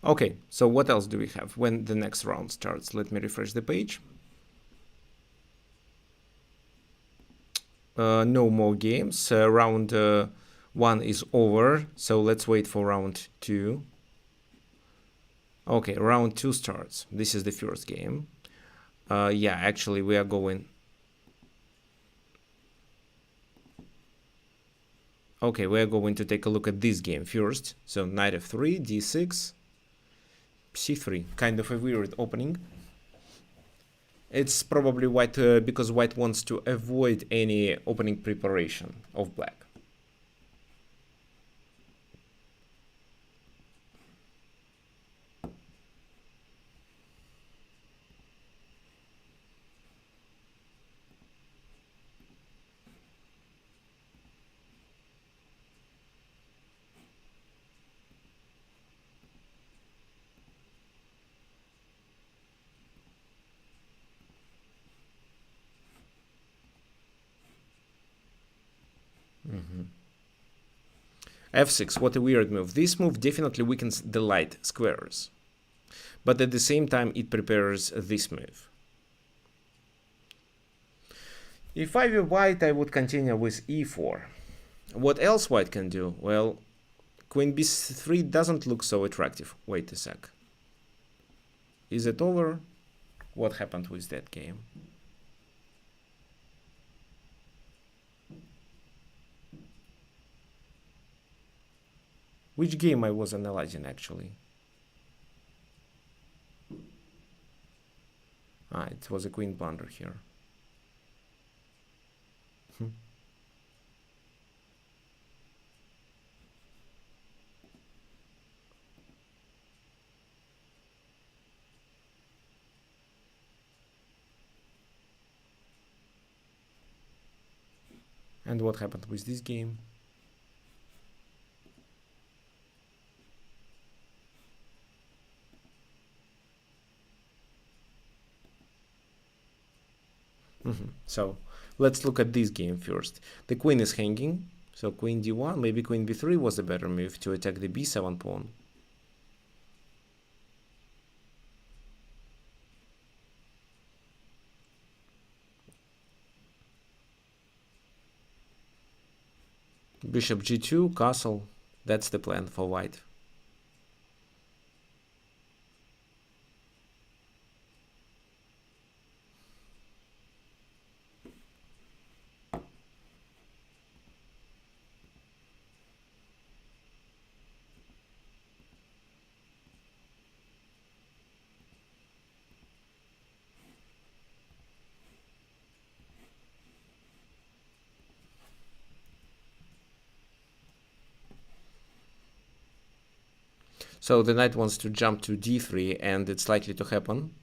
Okay, so what else do we have when the next round starts? Let me refresh the page. No more games. Round 1 is over, so let's wait for round 2. Okay, round 2 starts. This is the first game. Yeah, actually we are going... Okay, we are going to take a look at this game first. So knight f3, d6, c3. Kind of a weird opening. It's probably white because white wants to avoid any opening preparation of black. f6, what a weird move. This move definitely weakens the light squares, but at the same time it prepares this move. If I were white, I would continue with e4. What else white can do? Well, queen b3 doesn't look so attractive. Wait a sec. Is it over? What happened with that game? Which game I was analyzing actually? Ah, it was a queen blunder here. And what happened with this game? So let's look at this game first. The queen is hanging, so queen d1, maybe queen b3 was a better move to attack the b7 pawn. Bishop g2, castle, that's the plan for white. So the knight wants to jump to d3 and it's likely to happen.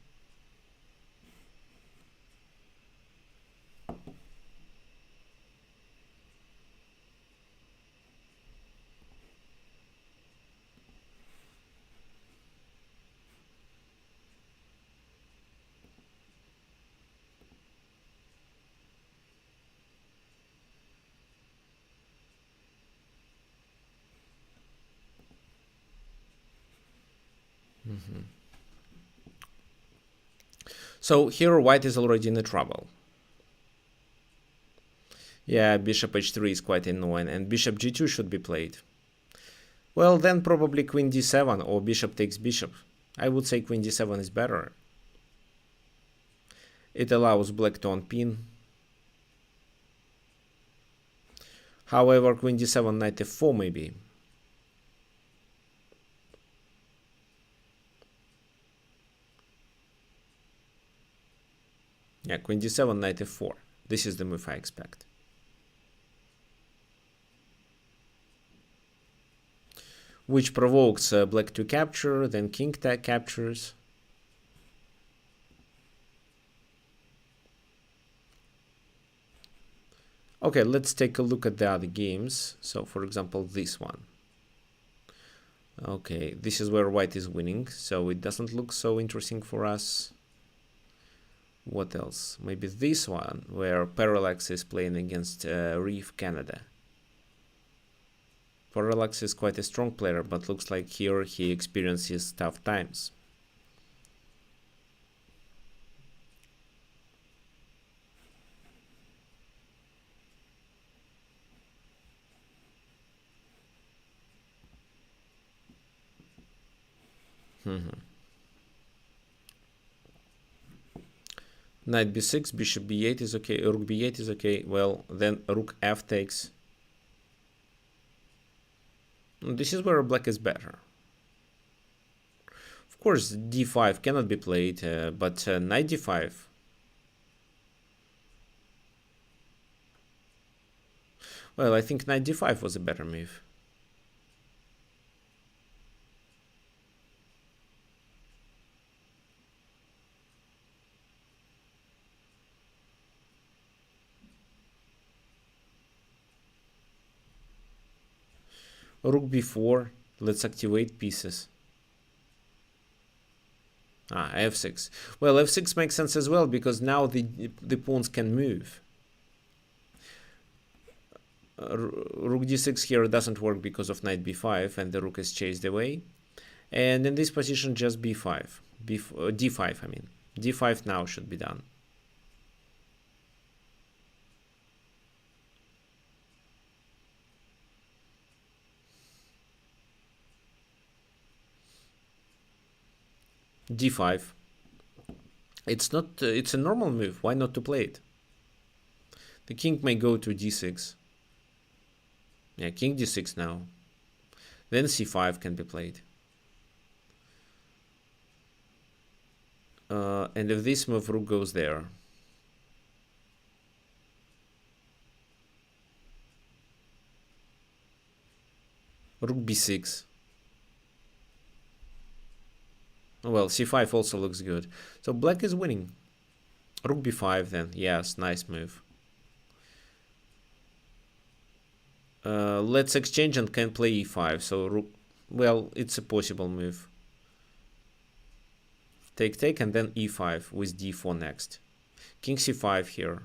So here white is already in trouble. Yeah, bishop h3 is quite annoying, and bishop g2 should be played. Well, then probably queen d7 or bishop takes bishop. I would say queen d7 is better. It allows black to unpin. However, queen d7, knight f4 maybe. Yeah, queen d7, knight f4. This is the move I expect. Which provokes black to capture, then king captures. Okay, let's take a look at the other games. So, for example, this one. Okay, this is where white is winning, so it doesn't look so interesting for us. What else? Maybe this one, where Parallax is playing against Reef Canada. Parallax is quite a strong player, but looks like here he experiences tough times. Knight b6, bishop b8 is okay, rook b8 is okay. Well, then rook f takes. This is where black is better. Of course, d5 cannot be played, but knight d5. Well, I think knight d5 was a better move. Rook b4, let's activate pieces. F6. Well, f6 makes sense as well, because now the pawns can move. Rook d6 here doesn't work because of knight b5, and the rook is chased away. And in this position, just b5. d5, I mean. d5 now should be done. d5. It's not. It's a normal move. Why not to play it? The king may go to d6. Yeah, king d6 now. Then c5 can be played. And if this move, rook goes there. Rook b6. Well, c5 also looks good. So black is winning. Rook b5 then. Yes, nice move. Let's exchange and can play e5. So rook, well, it's a possible move. Take, and then e5 with d4 next. King c5 here.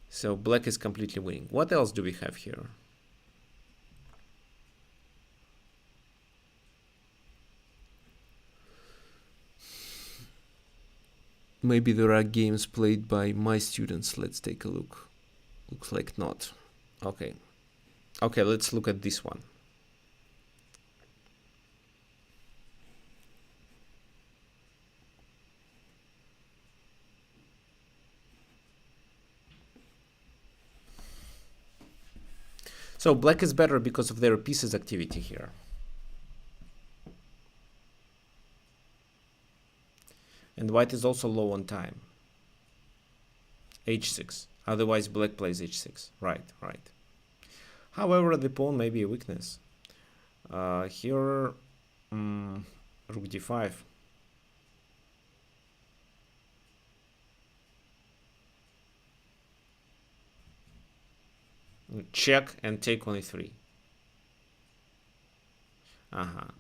So black is completely winning. What else do we have here? Maybe there are games played by my students. Let's take a look. Looks like not. Okay. Okay, let's look at this one. So black is better because of their pieces activity here. And white is also low on time. h6. Otherwise black plays h6. Right. However, the pawn may be a weakness. Here, rook d5. Check and take on e3. And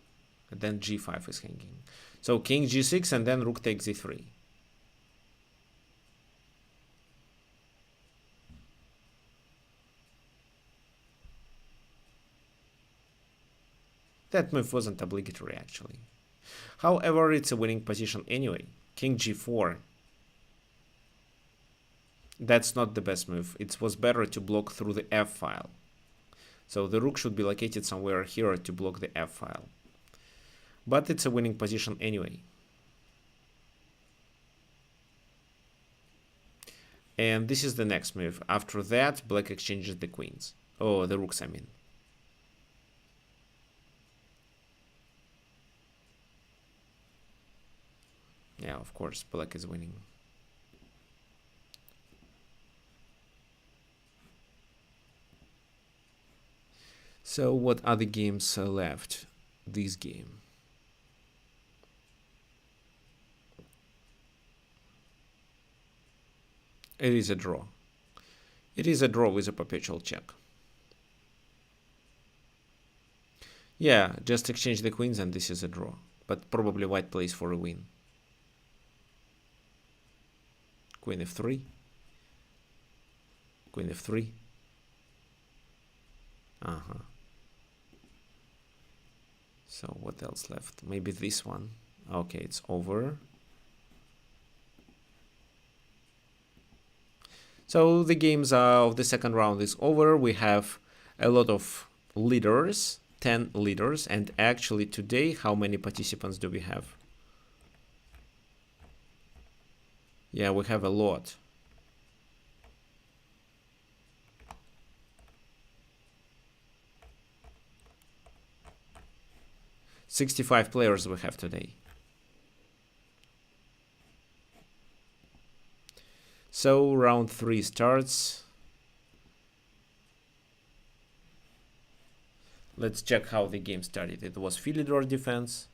then g5 is hanging. So king g6 and then rook takes e3. That move wasn't obligatory actually. However, it's a winning position anyway. King g4. That's not the best move. It was better to block through the f file. So the rook should be located somewhere here to block the f file. But it's a winning position anyway. And this is the next move. After that, black exchanges the queens. Oh, the rooks, I mean. Yeah, of course, black is winning. So what other games are left? This game. It is a draw. It is a draw with a perpetual check. Yeah, just exchange the queens and this is a draw. But probably white plays for a win. Queen f3. Queen f3. So what else left? Maybe this one. Okay, it's over. So the games of the second round is over. We have a lot of leaders, 10 leaders, and actually today, how many participants do we have? Yeah, we have a lot. "65 players we have today. So round 3 starts. Let's check how the game started. It was Philidor defense,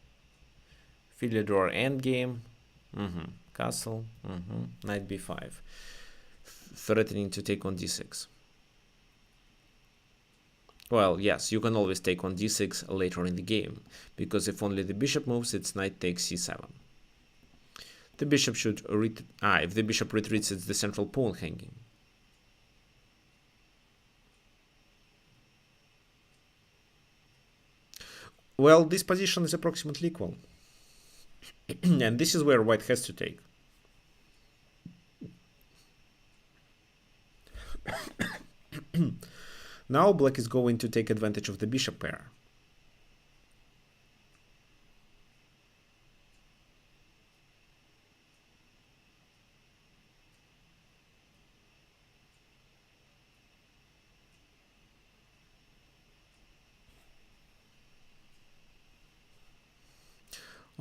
Philidor endgame, castle, knight b5, threatening to take on d6. Well, yes, you can always take on d6 later in the game, because if only the bishop moves, it's knight takes c7. The bishop should if the bishop retreats, it's the central pawn hanging. Well, this position is approximately equal. And this is where white has to take. Now black is going to take advantage of the bishop pair.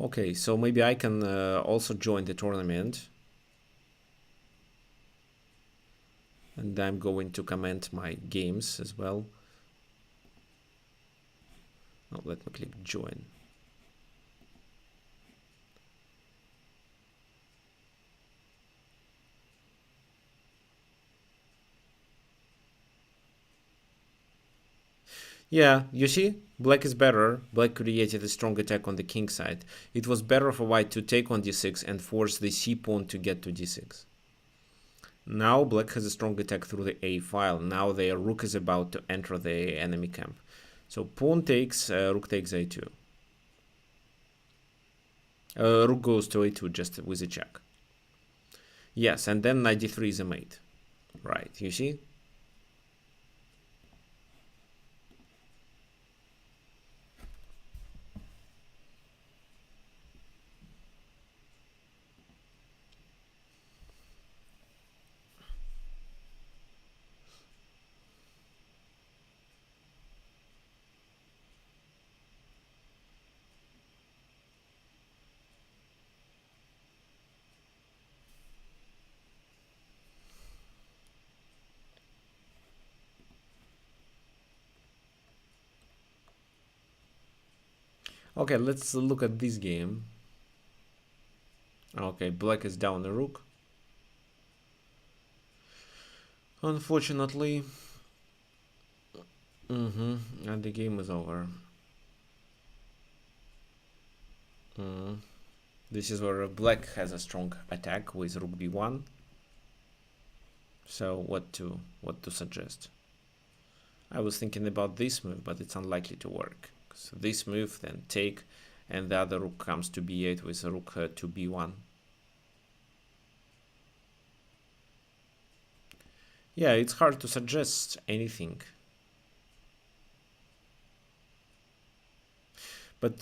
Okay, so maybe I can also join the tournament. And I'm going to comment my games as well. Oh, let me click join. Yeah, you see, black is better. Black created a strong attack on the king side. It was better for white to take on d6 and force the c pawn to get to d6. Now black has a strong attack through the a file. Now their rook is about to enter the enemy camp. So pawn takes, rook takes a2. Rook goes to a2 just with a check. Yes, and then knight d3 is a mate. Right, you see? Okay, let's look at this game. Okay, black is down a rook. Unfortunately. And the game is over. This is where black has a strong attack with rook b1. So what to suggest? I was thinking about this move, but it's unlikely to work. So this move, then take, and the other rook comes to b8 with a rook to b1. Yeah, it's hard to suggest anything. But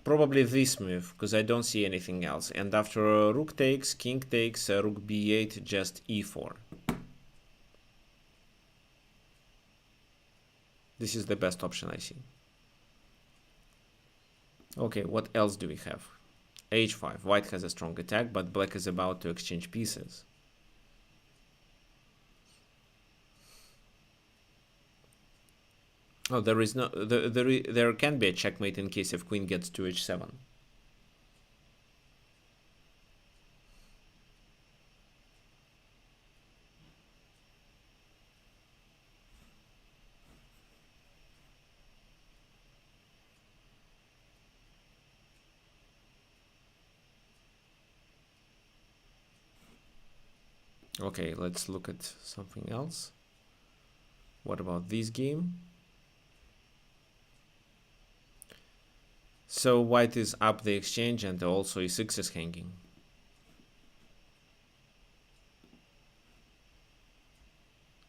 probably this move, because I don't see anything else. And after rook takes, king takes, rook b8, just e4. This is the best option I see. Okay, what else do we have? h5. White has a strong attack, but black is about to exchange pieces. Oh, there is no. There can be a checkmate in case if queen gets to h7. Okay, let's look at something else. What about this game? So white is up the exchange and also e6 is hanging.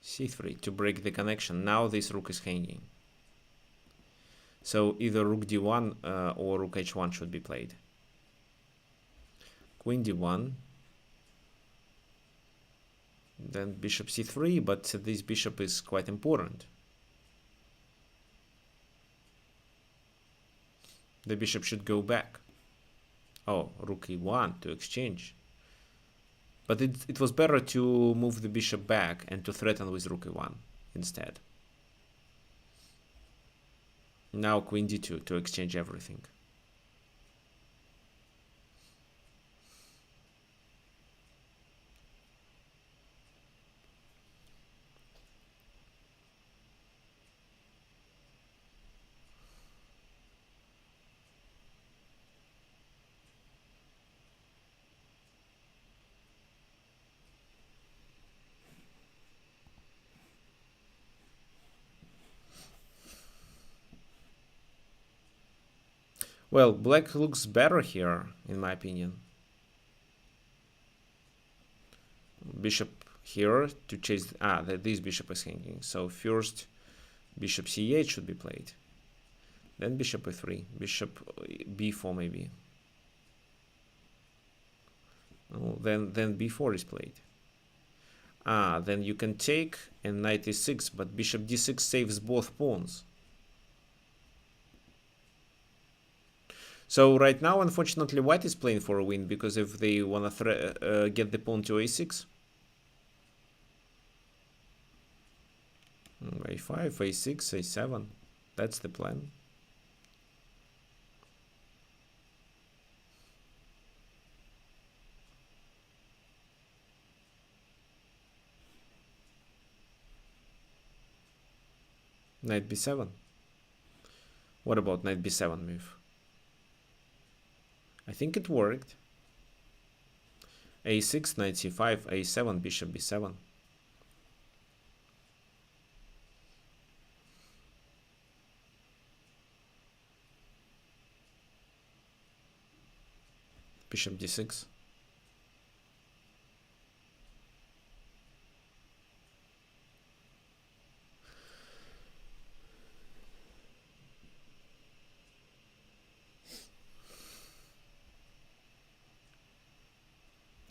c3 to break the connection. Now this rook is hanging. So either rook d1 or rook h1 should be played. Queen d1. Then bishop c3, but this bishop is quite important. The bishop should go back. Oh, rook e1 to exchange. But it was better to move the bishop back and to threaten with rook e1 instead. Now queen d2 to exchange everything. Well, black looks better here, in my opinion. Bishop here to chase. This bishop is hanging. So first, bishop c8 should be played. Then bishop e3, bishop b4 maybe. Oh, then b4 is played. Then you can take and knight e6, but bishop d6 saves both pawns. So right now, unfortunately, white is playing for a win, because if they want to get the pawn to a6, a5, a6, a7, that's the plan. Knight b7. What about knight b7 move? I think it worked. a6, knight c5, a7, bishop b7. Bishop d6.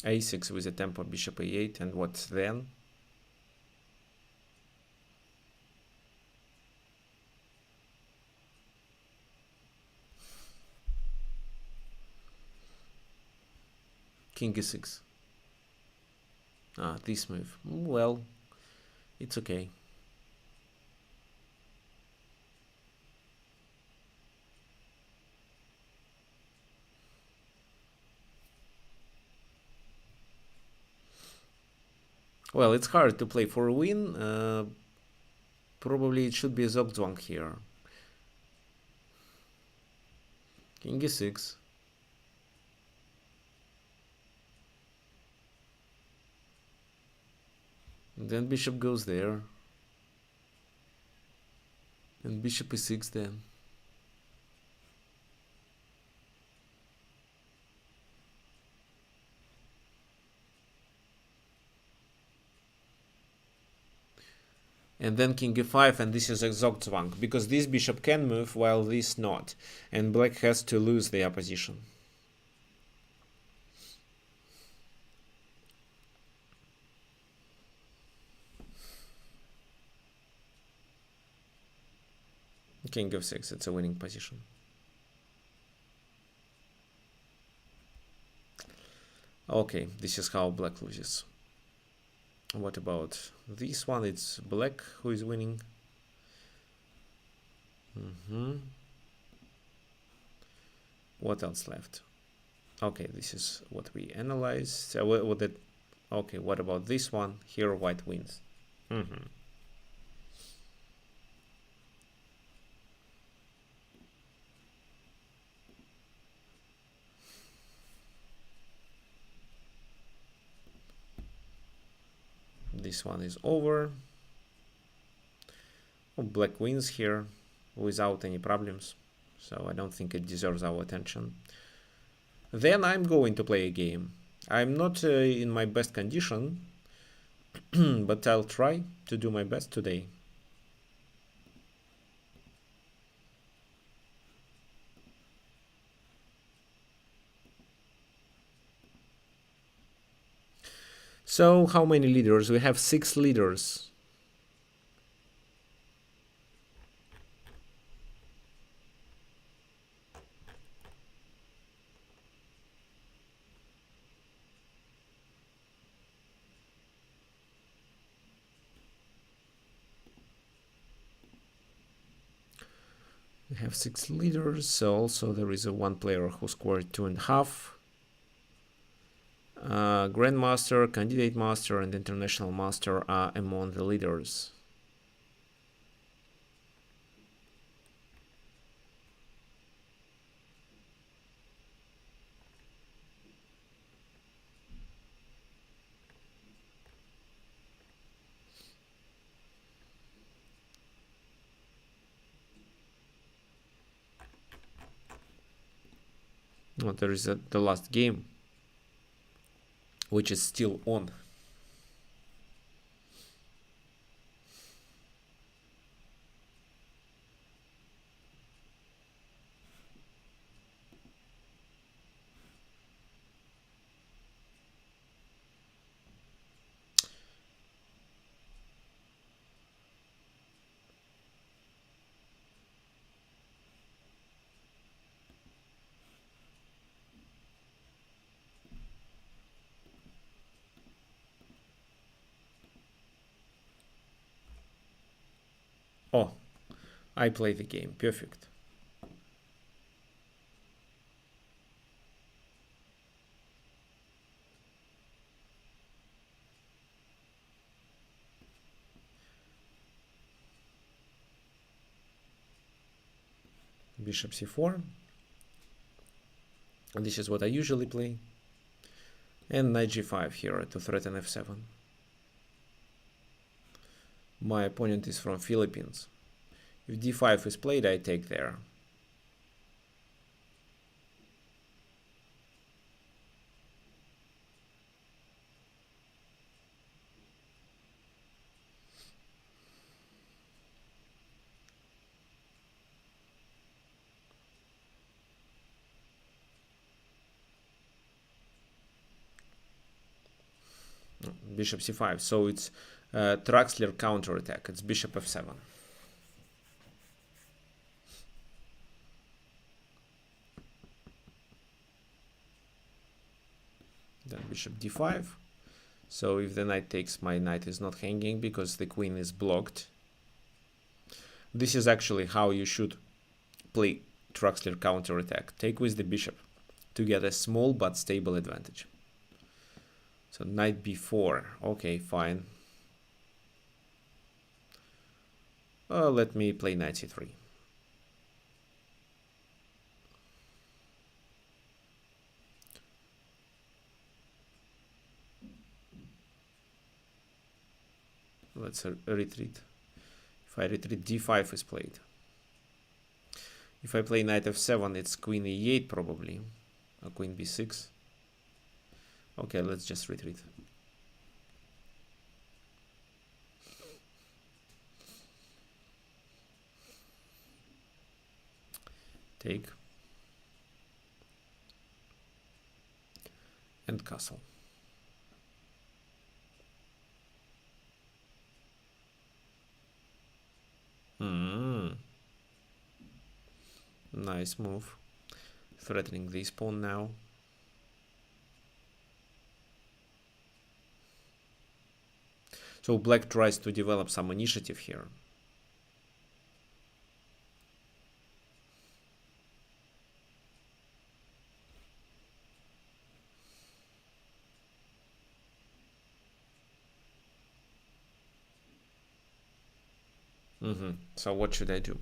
a6 with a tempo, bishop a8, and what then? King e6. This move. Well, it's okay. Well, it's hard to play for a win. Probably it should be a Zugzwang here. King e6. And then bishop goes there. And bishop e6 then. And then king e5, and this is a Zugzwang, because this bishop can move while this not. And black has to lose the opposition. King f6, it's a winning position. Okay, this is how black loses. What about this one? It's black who is winning. What else left? Okay, this is what we analyzed. Okay, what about this one? Here white wins. This one is over. Black wins here without any problems. so I don't think it deserves our attention. Then I'm going to play a game. I'm not in my best condition, but I'll try to do my best today. So how many leaders? We have 6 leaders. We have 6 leaders, so also there is a 1 player who scored 2.5. Grandmaster, Candidate Master, and International Master are among the leaders. Well, there is the last game, which is still on. Oh, I play the game. Perfect. Bishop c4. And this is what I usually play. And knight g5 here to threaten f7. My opponent is from Philippines. If d5 is played, I take there. Bishop c5, so it's Traxler counterattack. It's bishop f7. Then bishop d5. So if the knight takes, my knight is not hanging because the queen is blocked. This is actually how you should play Traxler counterattack. Take with the bishop to get a small but stable advantage. So knight b4. Okay, fine. Let me play knight c3. Let's retreat. If I retreat, d5 is played. If I play knight f7, it's queen e8 probably, or queen b6. Okay, let's just retreat. Take. And castle. Nice move. Threatening this pawn now. So black tries to develop some initiative here. So what should I do?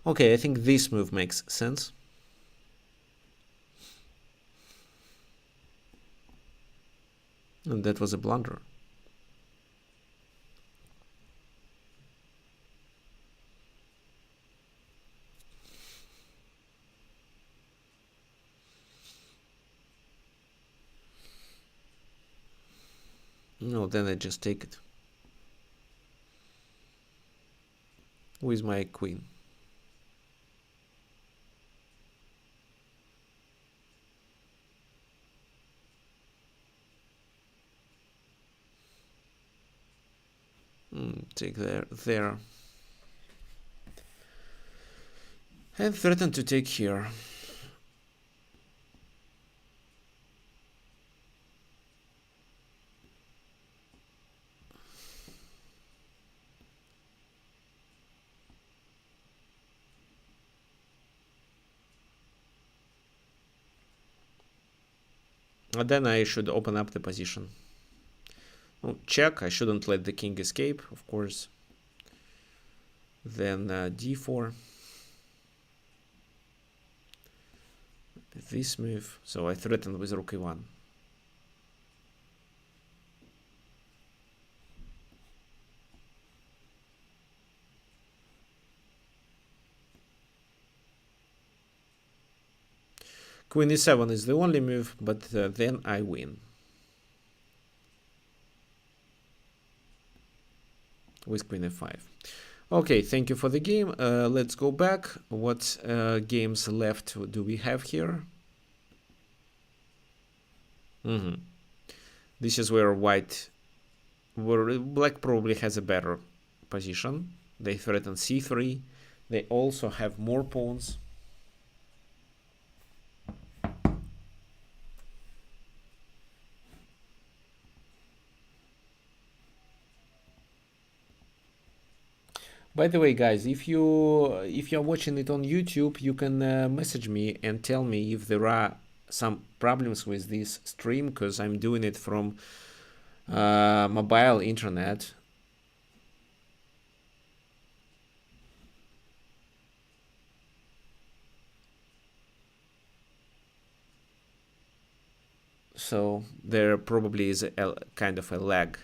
Okay, I think this move makes sense. And that was a blunder. No, then I just take it with my queen. Take there. And threaten to take here. And then I should open up the position. Oh, check. I shouldn't let the king escape, of course. Then d4. This move. So I threaten with rook e1. Queen e7 is the only move, but then I win. With queen f5. Okay, thank you for the game. Let's go back. What games left do we have here? This is where black probably has a better position. They threaten c3. They also have more pawns. By the way, guys, if you're watching it on YouTube, you can message me and tell me if there are some problems with this stream, because I'm doing it from mobile internet. So there probably is a kind of a lag.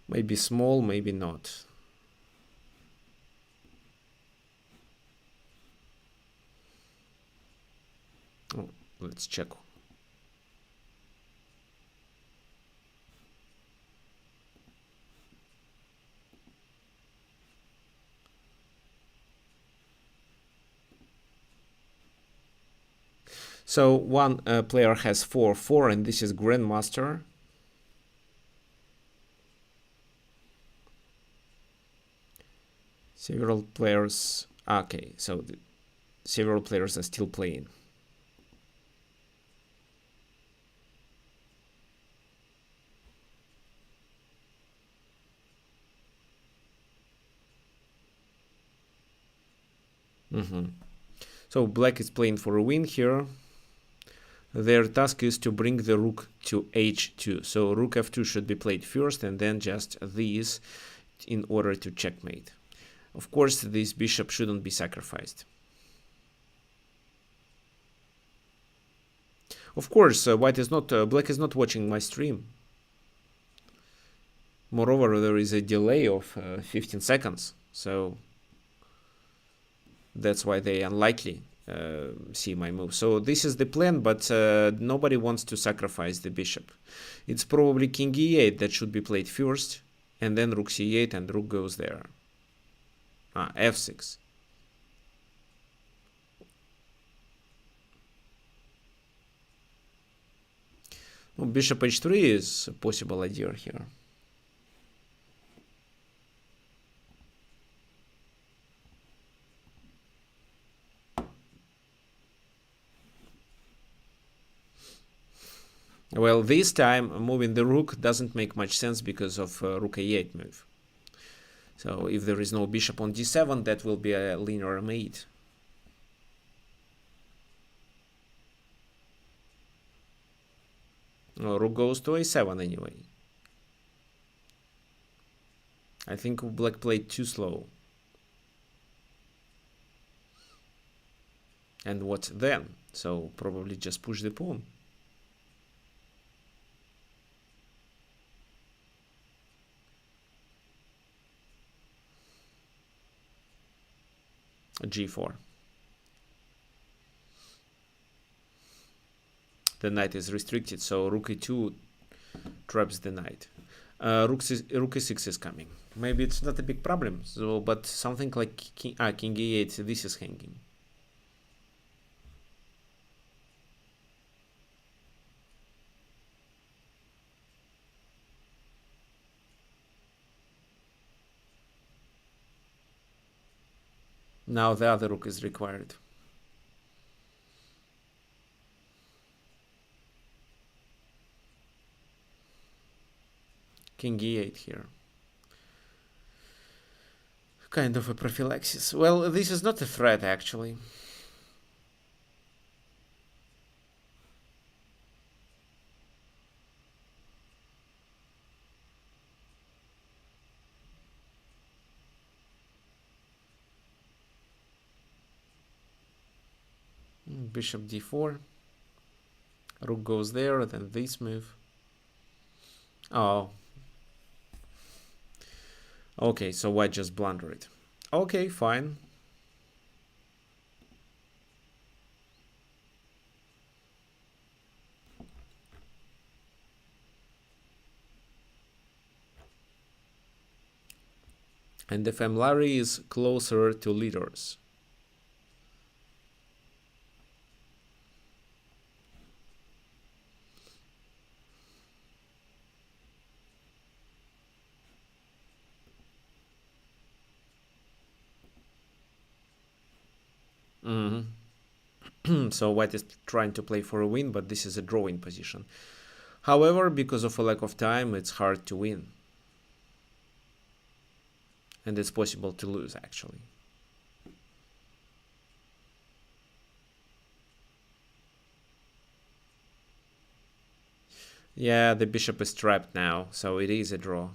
Maybe small, maybe not. Oh, let's check. So one player has 4-4, and this is Grandmaster. Several players. Okay, so several players are still playing. So black is playing for a win here. Their task is to bring the rook to h2. So rook f2 should be played first, and then just these in order to checkmate. Of course, this bishop shouldn't be sacrificed. Of course, black is not watching my stream. Moreover, there is a delay of 15 seconds, so that's why they unlikely see my move. So this is the plan, but nobody wants to sacrifice the bishop. It's probably king e8 that should be played first, and then rook c8, and rook goes there. F6. Well, bishop h3 is a possible idea here. Well, this time moving the rook doesn't make much sense because of rook a8 move. So if there is no bishop on d7, that will be a linear mate. No, rook goes to a7 anyway. I think black played too slow. And what then? So probably just push the pawn. G4. The knight is restricted, so rook e2 traps the knight. Rook e6 is coming. Maybe it's not a big problem, so but something like king e8, this is hanging. Now the other rook is required. King e8 here. Kind of a prophylaxis. Well, this is not a threat actually. Bishop d4. Rook goes there, then this move. Oh. Okay, so white just blunder it. Okay, fine. And the family is closer to leaders. So white is trying to play for a win, but this is a drawing position. However, because of a lack of time, it's hard to win. And it's possible to lose, actually. Yeah, the bishop is trapped now, so it is a draw.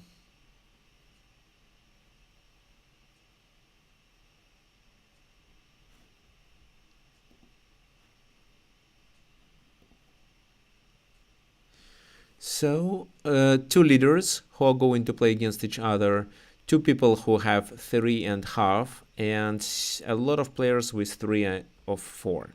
So, two leaders who are going to play against each other, two people who have 3.5, and a lot of players with 3 of 4.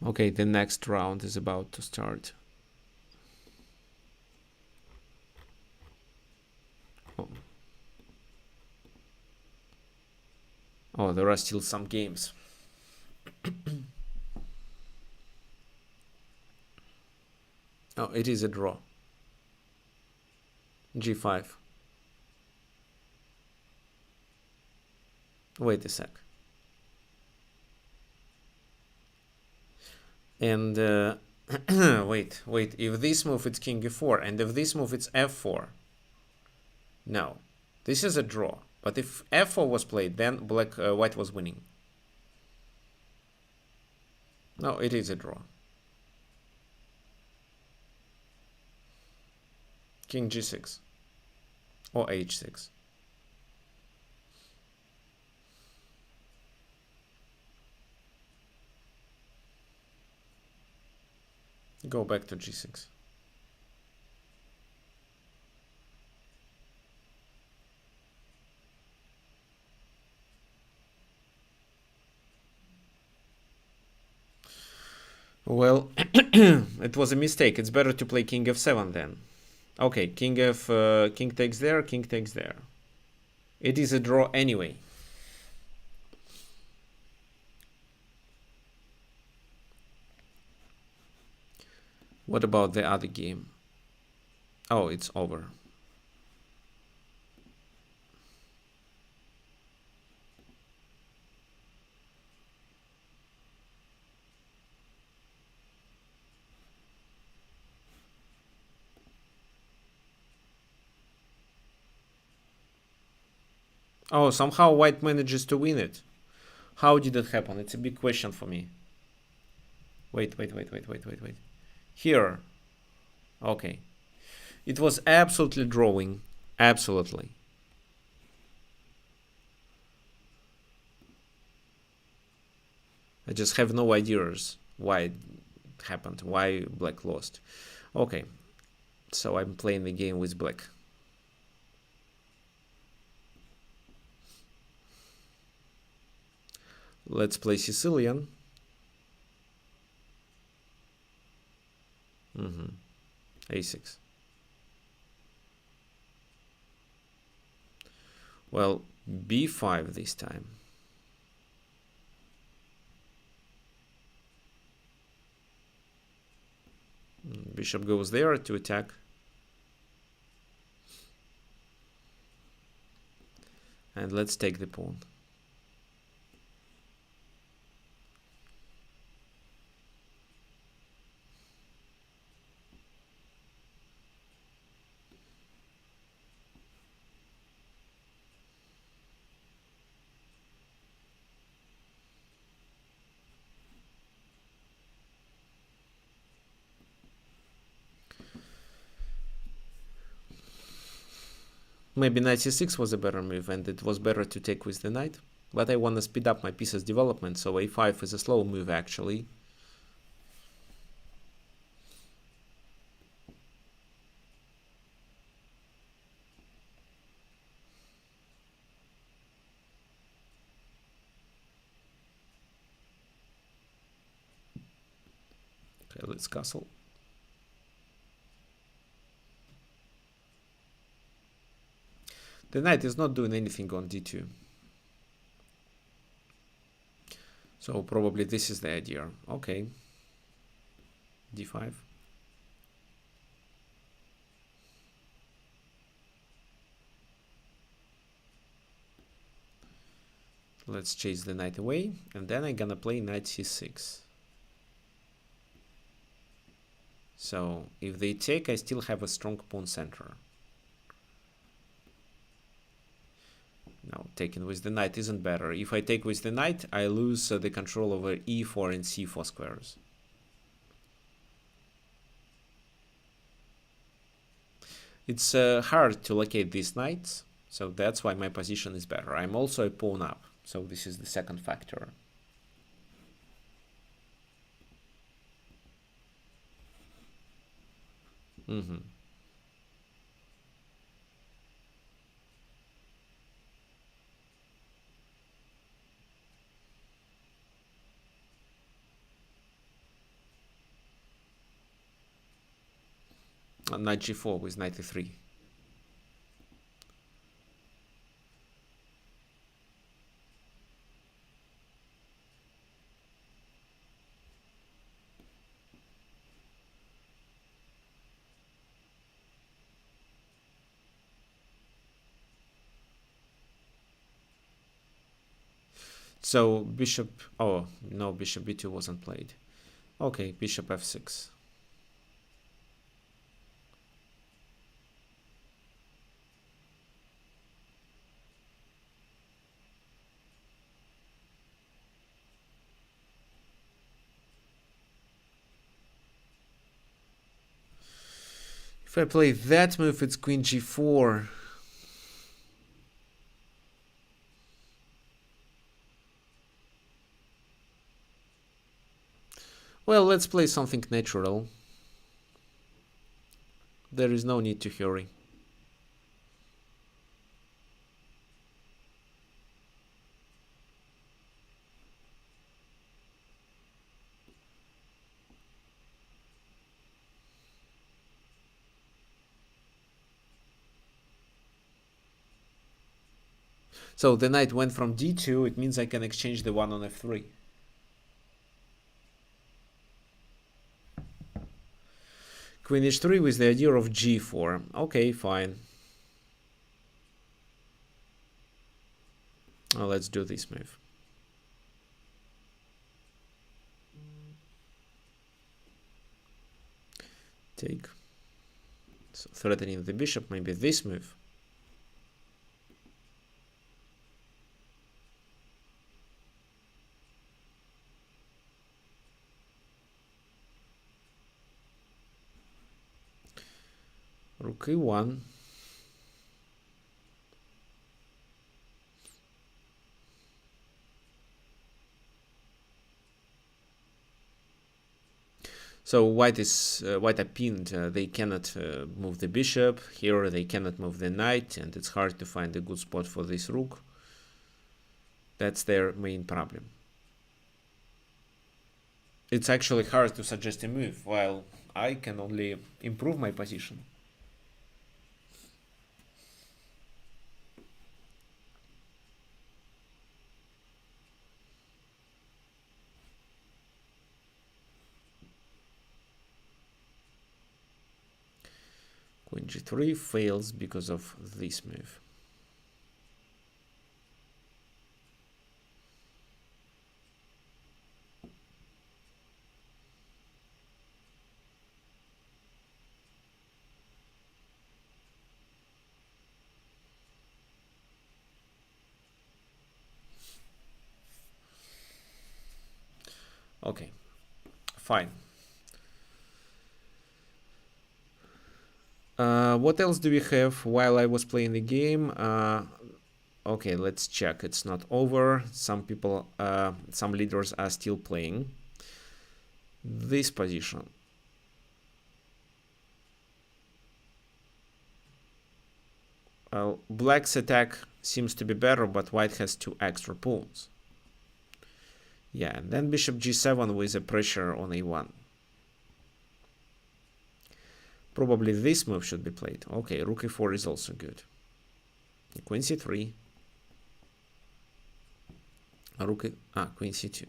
Okay, the next round is about to start. Oh, there are still some games. Oh, it is a draw. G5. Wait a sec. And wait, if this move it's king e4, and if this move it's f4. No, this is a draw. But if f4 was played, then white was winning. No, it is a draw. King g6 or h6. Go back to g6. Well, it was a mistake. It's better to play king f7 then. Okay, king takes there, king takes there. It is a draw anyway. What about the other game? Oh, it's over. Oh, somehow white manages to win it. How did it happen? It's a big question for me. Wait. Here. Okay. It was absolutely drawing. Absolutely. I just have no ideas why it happened, why black lost. Okay. So I'm playing the game with black. Let's play Sicilian. A6. Well, b5 this time. Bishop goes there to attack. And let's take the pawn. Maybe knight c6 was a better move, and it was better to take with the knight. But I want to speed up my piece's development, so a5 is a slow move actually. Okay, let's castle. The knight is not doing anything on d2. So probably this is the idea. Okay. d5. Let's chase the knight away, and then I'm gonna play knight c6. So if they take, I still have a strong pawn center. No, taking with the knight isn't better. If I take with the knight, I lose the control over e4 and c4 squares. It's hard to locate these knights, so that's why my position is better. I'm also a pawn up, so this is the second factor. Knight g4 with knight e3. So bishop, oh no, bishop b2 wasn't played. Okay, bishop f6. If I play that move, it's queen g4. Well, let's play something natural. There is no need to hurry. So the knight went from d2, it means I can exchange the one on f3. Queen h3 with the idea of g4. Okay, fine. Well, let's do this move. Take. So threatening the bishop, maybe this move. Rook e1. So white are pinned. They cannot move the bishop. Here they cannot move the knight, and it's hard to find a good spot for this rook. That's their main problem. it's actually hard to suggest a move, while I can only improve my position. Queen g3 fails because of this move. Okay, fine. What else do we have while I was playing the game? Okay, let's check. It's not over. Some people, some leaders are still playing this position. Black's attack seems to be better, but white has 2 extra pawns. Yeah, and then bishop g7 with a pressure on a1. Probably this move should be played. Okay, rook e4 is also good. Queen c3. Queen c2.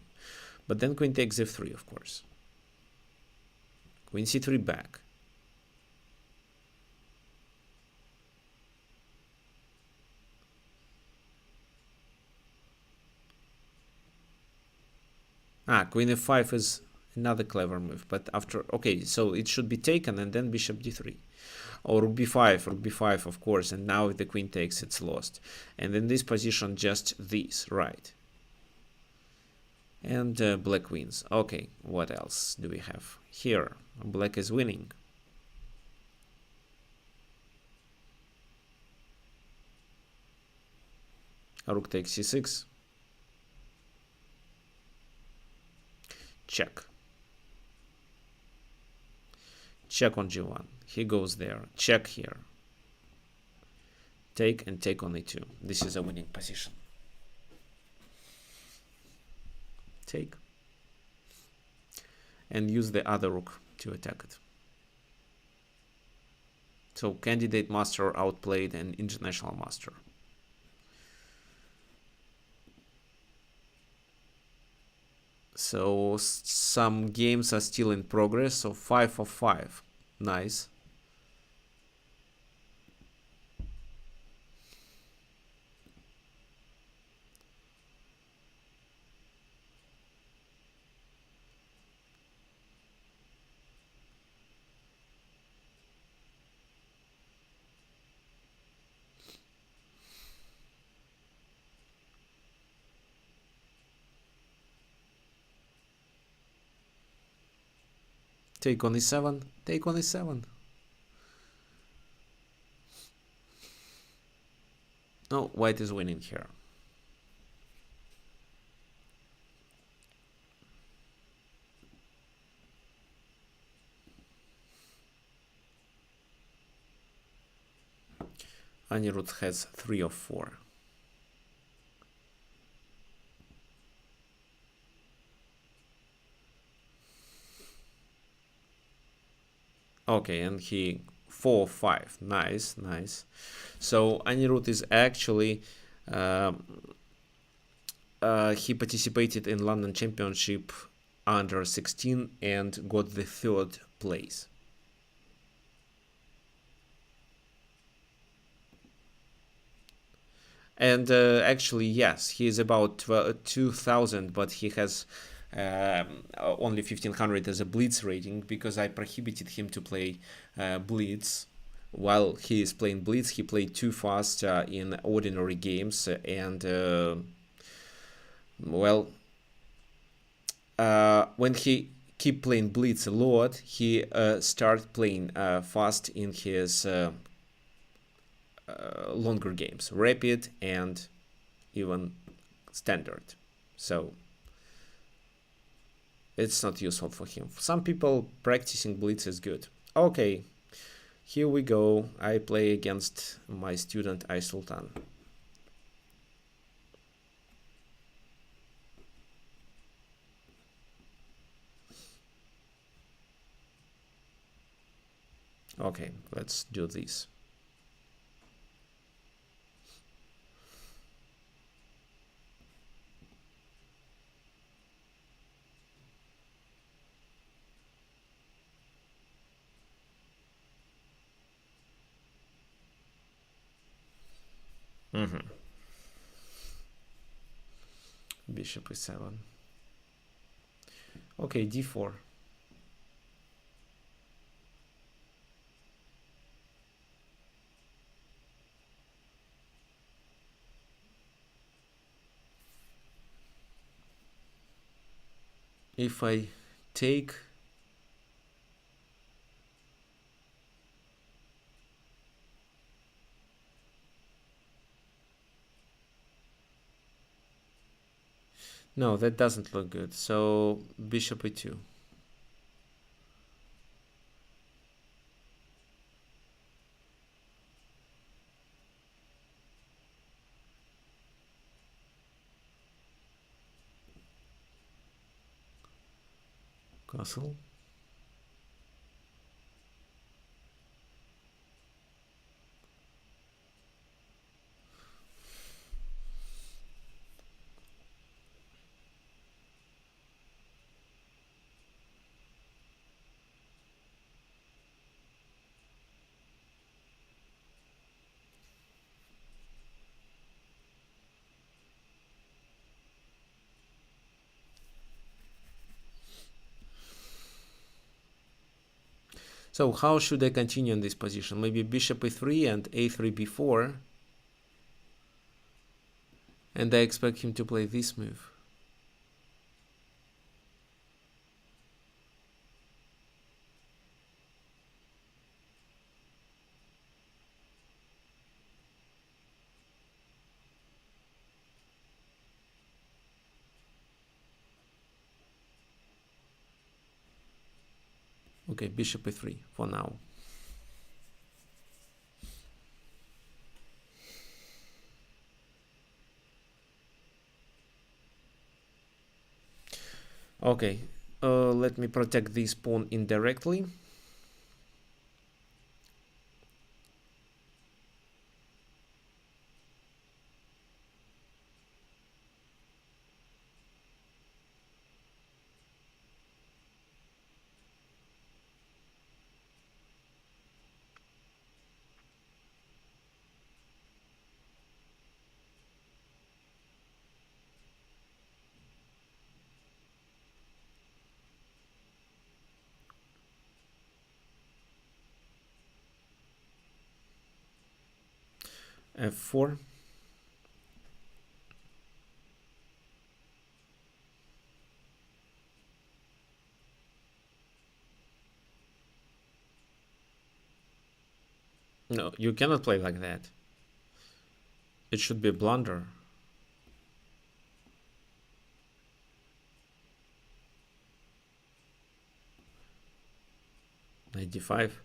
But then queen takes f3, of course. Queen c3 back. Queen f5 is another clever move, but after, okay, so it should be taken and then bishop d3. Or rook b5, of course, and now if the queen takes, it's lost. And in this position, just this, right? And black wins. Okay, what else do we have? Here, black is winning. Rook takes c6. Check. Check on g1. He goes there. Check here. Take and take on a2. This is a winning position. Take. And use the other rook to attack it. So candidate master outplayed an international master. So some games are still in progress. So 5 of 5. Nice. Take on e7. Take on e7. No, white is winning here. Anirudh has 3 of 4. Okay, and he 4 of 5. Nice, nice. So Anirudh is actually he participated in London Championship under 16 and got the 3rd place. And actually, yes, he is about 2,000, but he has only 1,500 as a blitz rating because I prohibited him to play blitz. While he is playing blitz, he played too fast in ordinary games, and well, when he keep playing blitz a lot, he start playing fast in his longer games, rapid and even standard. So it's not useful for him. Some people practicing blitz is good. Okay, here we go. I play against my student iSultan. Okay, let's do this. Bishop e7. Okay, d4. If I take, no, that doesn't look good. So bishop e2. Castle. So how should I continue in this position? Maybe bishop e3 and a3 b4. And I expect him to play this move. Okay, bishop e3 for now. Okay, let me protect this pawn indirectly. f4. No, you cannot play like that. It should be a blunder. 95.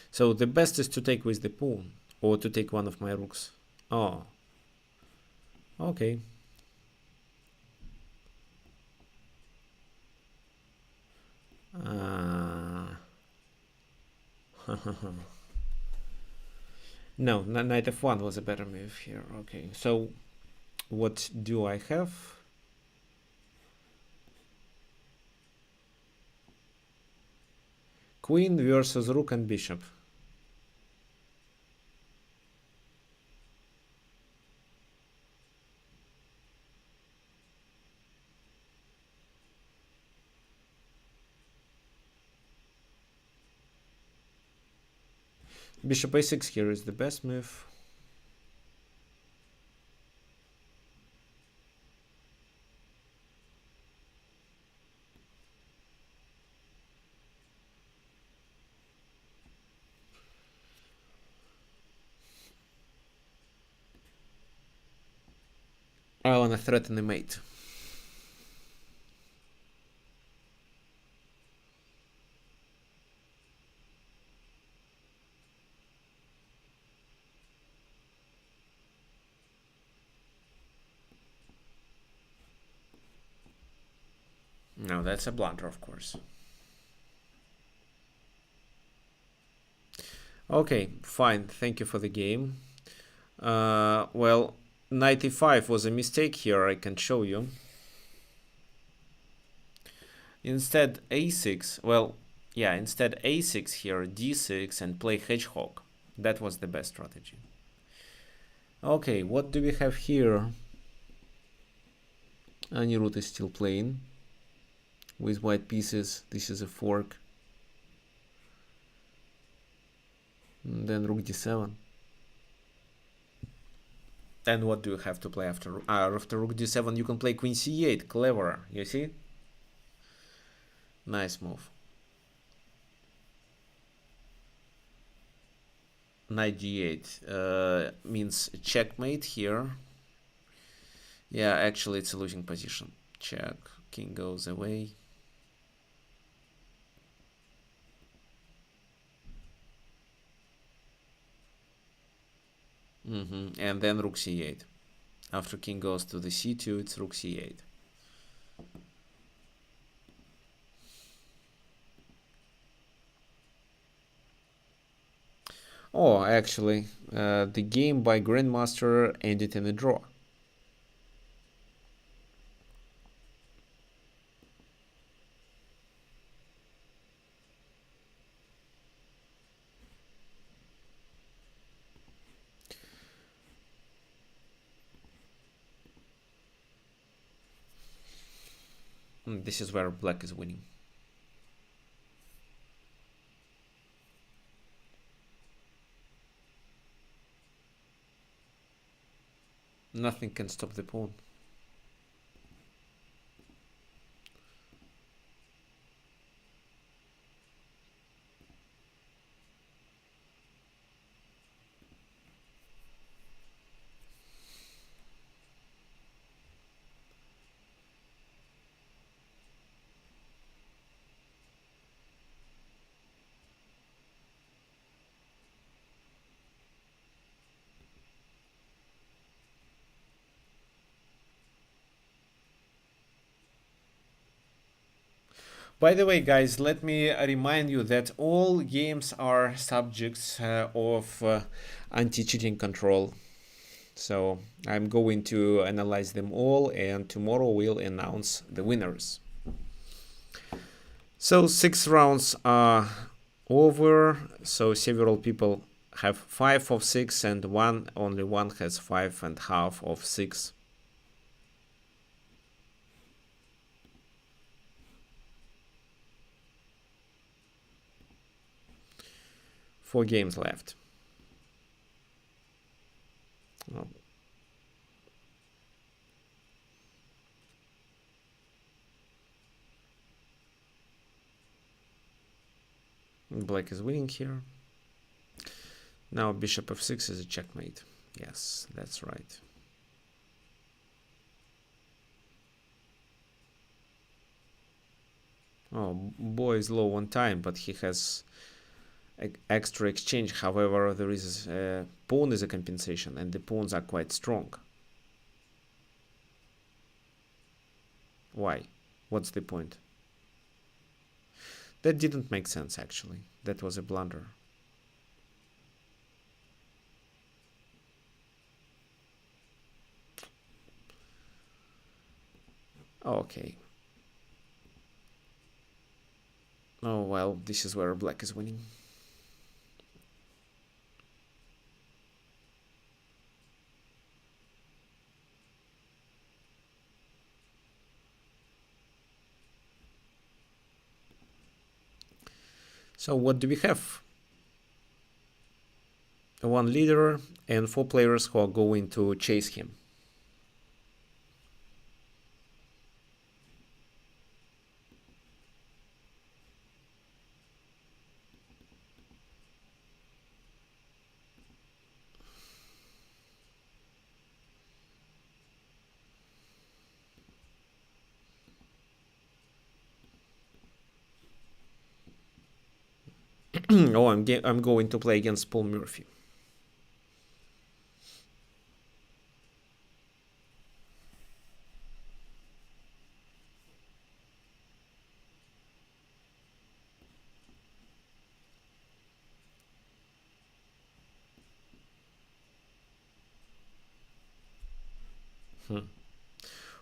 So the best is to take with the pawn or to take one of my rooks. Oh, okay. No, knight f1 was a better move here. Okay, so what do I have? Queen versus rook and bishop. Bishop a6 here is the best move. I want to threaten the mate. No, that's a blunder, of course. Okay, fine. Thank you for the game. Well, knight e5 was a mistake here. I can show you. Instead a6. Well, yeah. Instead a6 here, d6, and play hedgehog. That was the best strategy. Okay, what do we have here? Anirudh is still playing with white pieces. This is a fork. And then rook d7. And what do you have to play after rook d7? You can play queen c8. Clever, you see? Nice move. Knight g8 means checkmate here. Yeah, actually it's a losing position. Check. King goes away. And then rook c8. After king goes to the c2, it's rook c8. Oh, actually, the game by Grandmaster ended in a draw. This is where black is winning. Nothing can stop the pawn. By the way, guys, let me remind you that all games are subjects of anti-cheating control. So I'm going to analyze them all, and tomorrow we'll announce the winners. So 6 rounds are over. So several people have 5 of 6, and only one has 5.5 of 6. 4 games left. Oh. Black is winning here. Now bishop f6 is a checkmate. Yes, that's right. Oh, boy is low on time, but he has extra exchange. However, there is pawn is a compensation, and the pawns are quite strong. Why? What's the point? That didn't make sense, actually. That was a blunder. Okay. Oh, well, this is where black is winning. So what do we have? One leader and 4 players who are going to chase him. Oh, I'm going to play against Paul Murphy.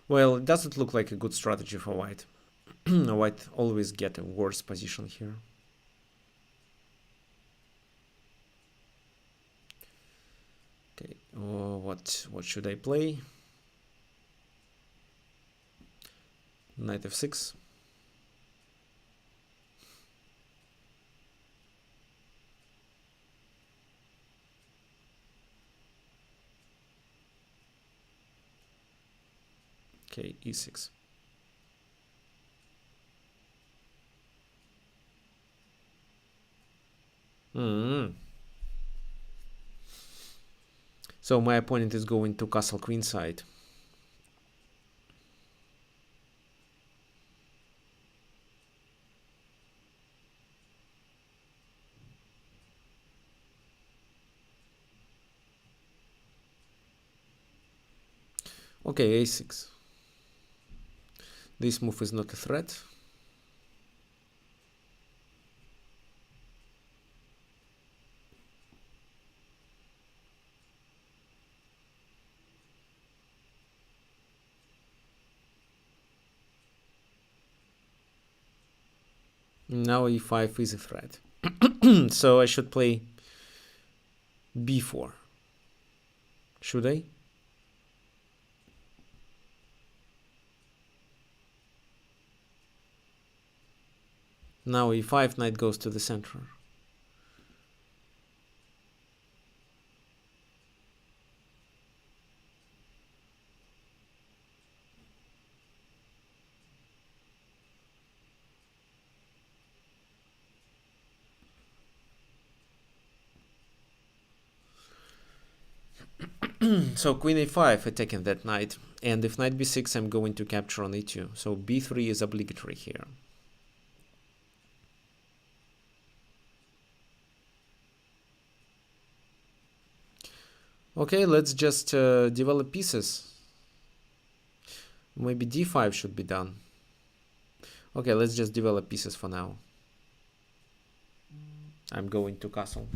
Well, it doesn't look like a good strategy for white. White always get a worse position here. Okay, what should I play? Knight f6. Okay, e6. So my opponent is going to castle queenside. Okay, a6. This move is not a threat. Now e5 is a threat. So I should play b4. Should I? Now e5, knight goes to the center. So queen a5 attacking that knight, and if knight b6 I'm going to capture on e2, so b3 is obligatory here. Okay, let's just develop pieces. Maybe d5 should be done. Okay, let's just develop pieces for now. I'm going to castle.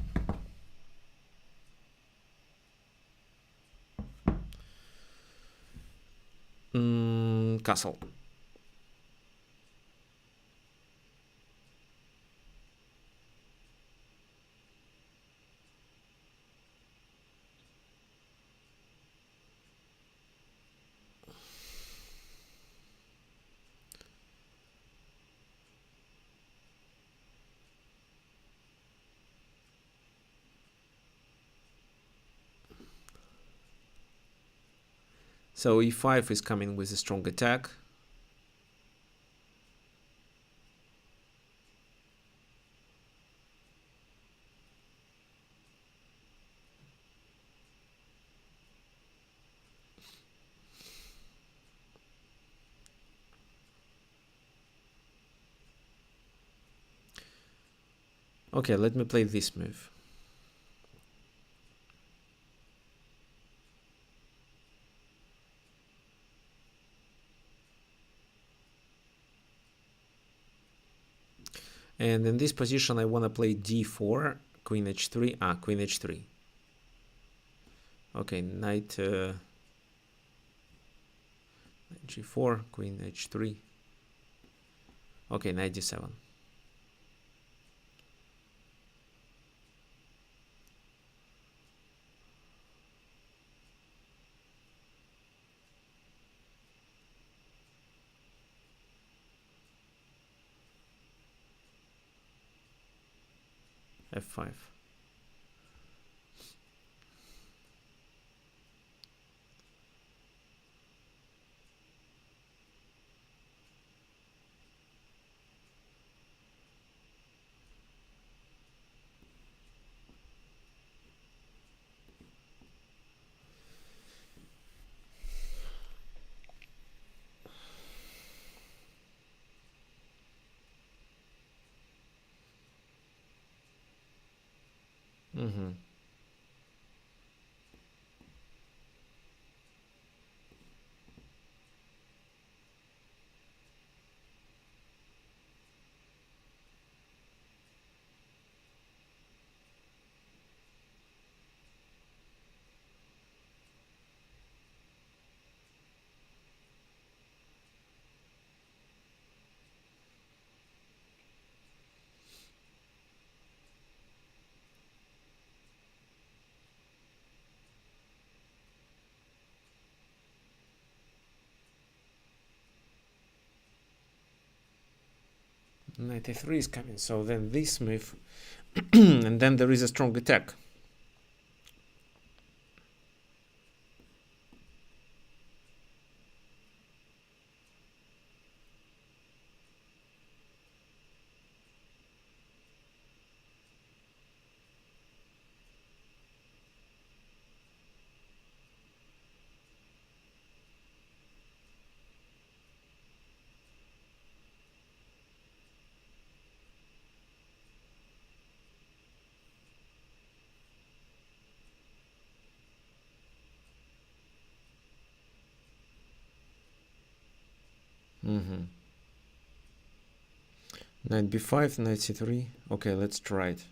Castle. So e5 is coming with a strong attack. Okay, let me play this move. And in this position I want to play d4, queen h3, queen h3. Okay, knight g4, queen h3. Okay, knight d7. f5. Knight a3 is coming, so then this move, and then there is a strong attack. Knight b5, knight c3. Okay, let's try it.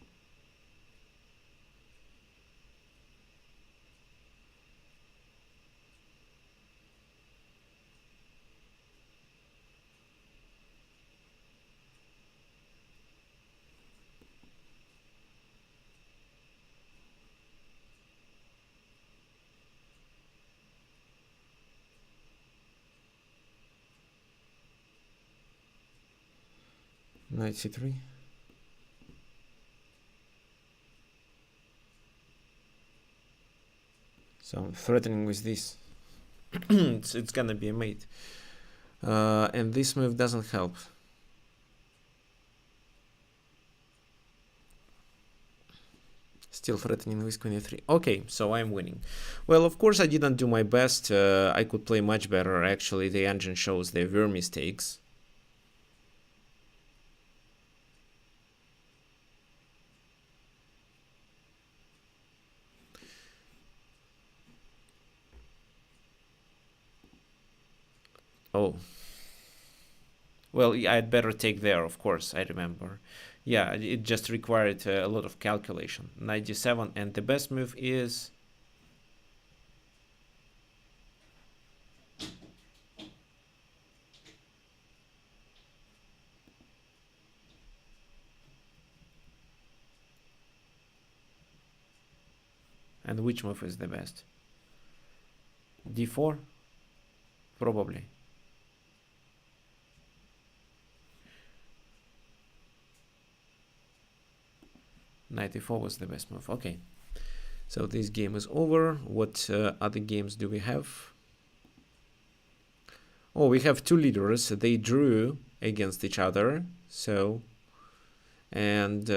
Knight c3. So I'm threatening with this. it's gonna be a mate. And this move doesn't help. Still threatening with queen e3. Okay, so I'm winning. Well, of course I didn't do my best. I could play much better. Actually, the engine shows there were mistakes. Oh. Well, I'd better take there, of course, I remember. Yeah, it just required a lot of calculation. Knight d7, and the best move is... And which move is the best? d4? Probably. Knight e4 was the best move. Okay. So this game is over. What other games do we have? Oh, we have two leaders. They drew against each other. So, and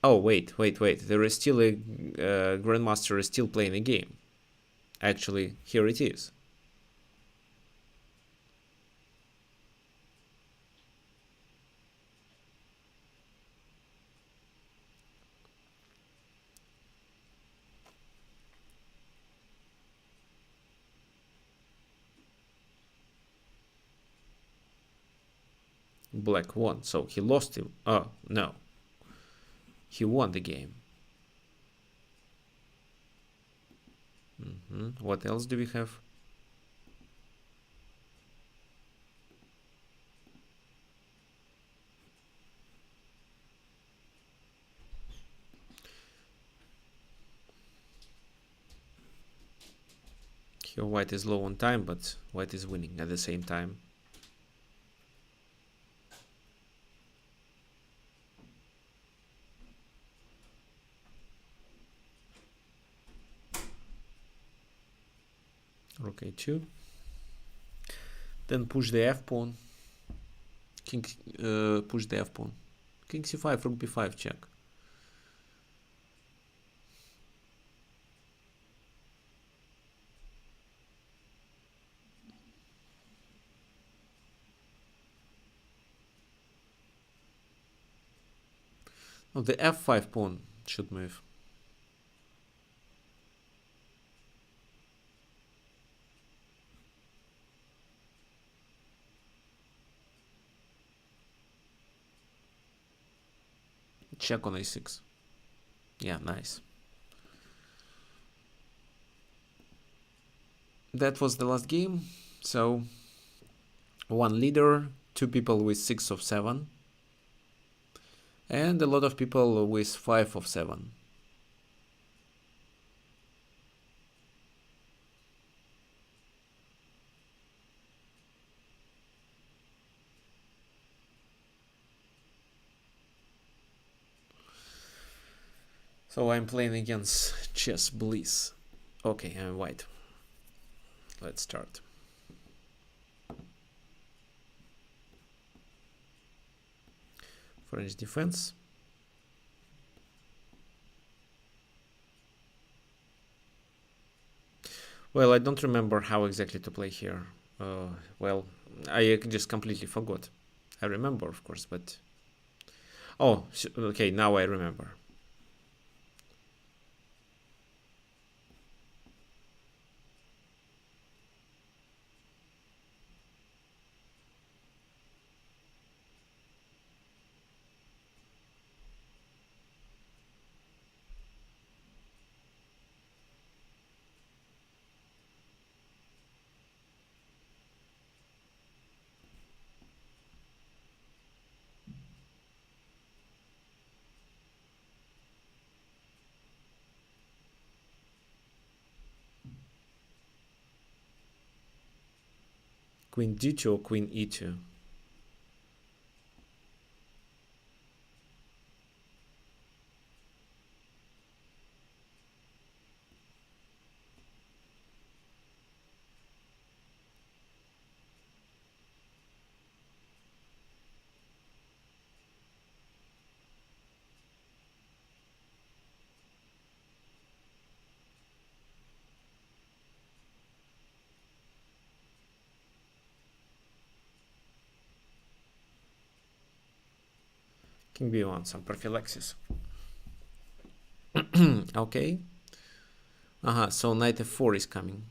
oh, wait. There is still a grandmaster is still playing a game. Actually, here it is. Black won, so he lost him. Oh, no. He won the game. What else do we have? Here white is low on time, but white is winning at the same time. Rook a2. Then push the f pawn. King push the f pawn. King c5, rook b5 check. Oh, the f5 pawn should move. Check on a6. Yeah, nice. That was the last game. So one leader, two people with 6 of 7, and a lot of people with 5 of 7. So I'm playing against Chess Bliss. Okay, I'm white. Let's start. French defense. Well, I don't remember how exactly to play here. Well, I just completely forgot. I remember, of course, but... Oh, okay, now I remember. Queen d2 or queen e2? King b1, some prophylaxis. Okay. So knight f4 is coming.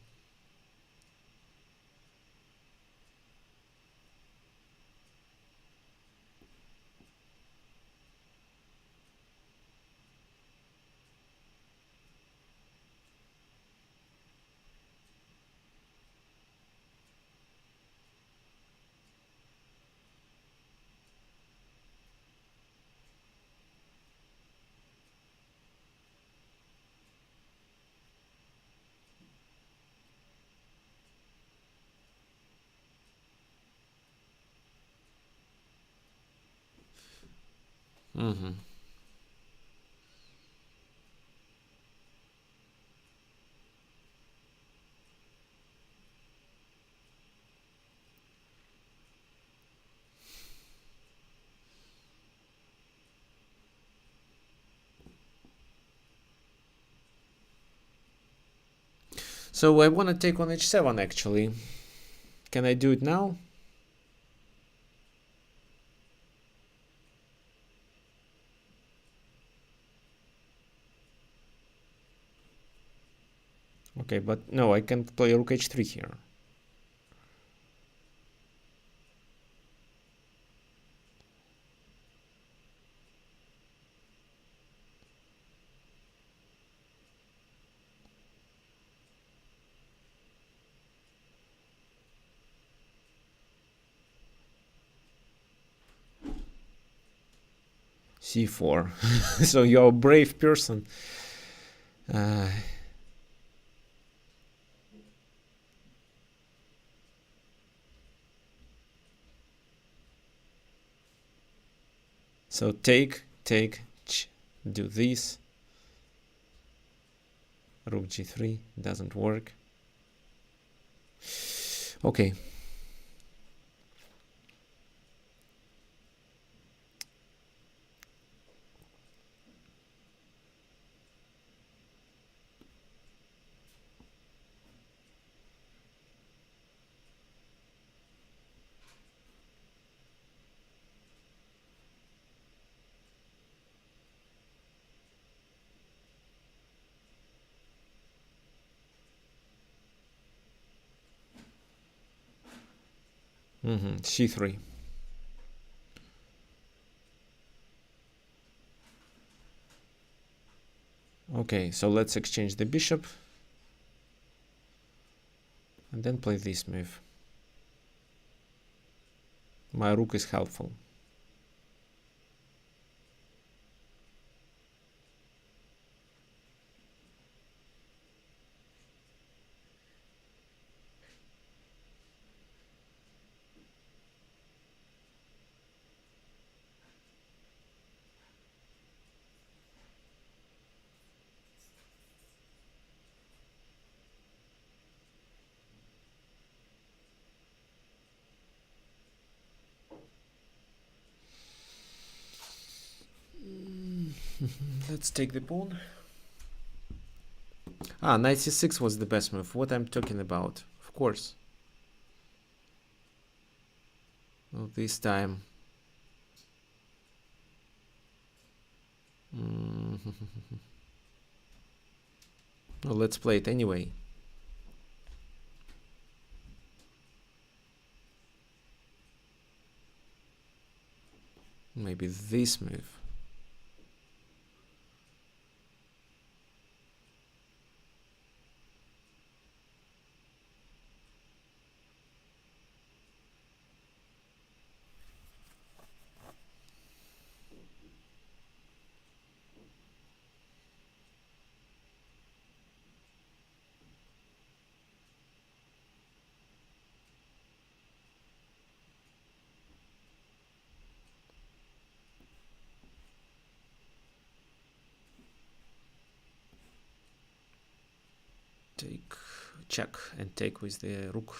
So I want to take on h7 actually. Can I do it now? Okay, but no, I can play rook h3 here. c4. So you're a brave person. So take, do this. Rook g3 doesn't work. Okay. c3. Okay, so let's exchange the bishop and then play this move. My rook is helpful. Let's take the pawn. Ah, knight c6 was the best move. What I'm talking about, of course. Well, this time. Well, let's play it anyway. Maybe this move. Take, check, and take with the rook.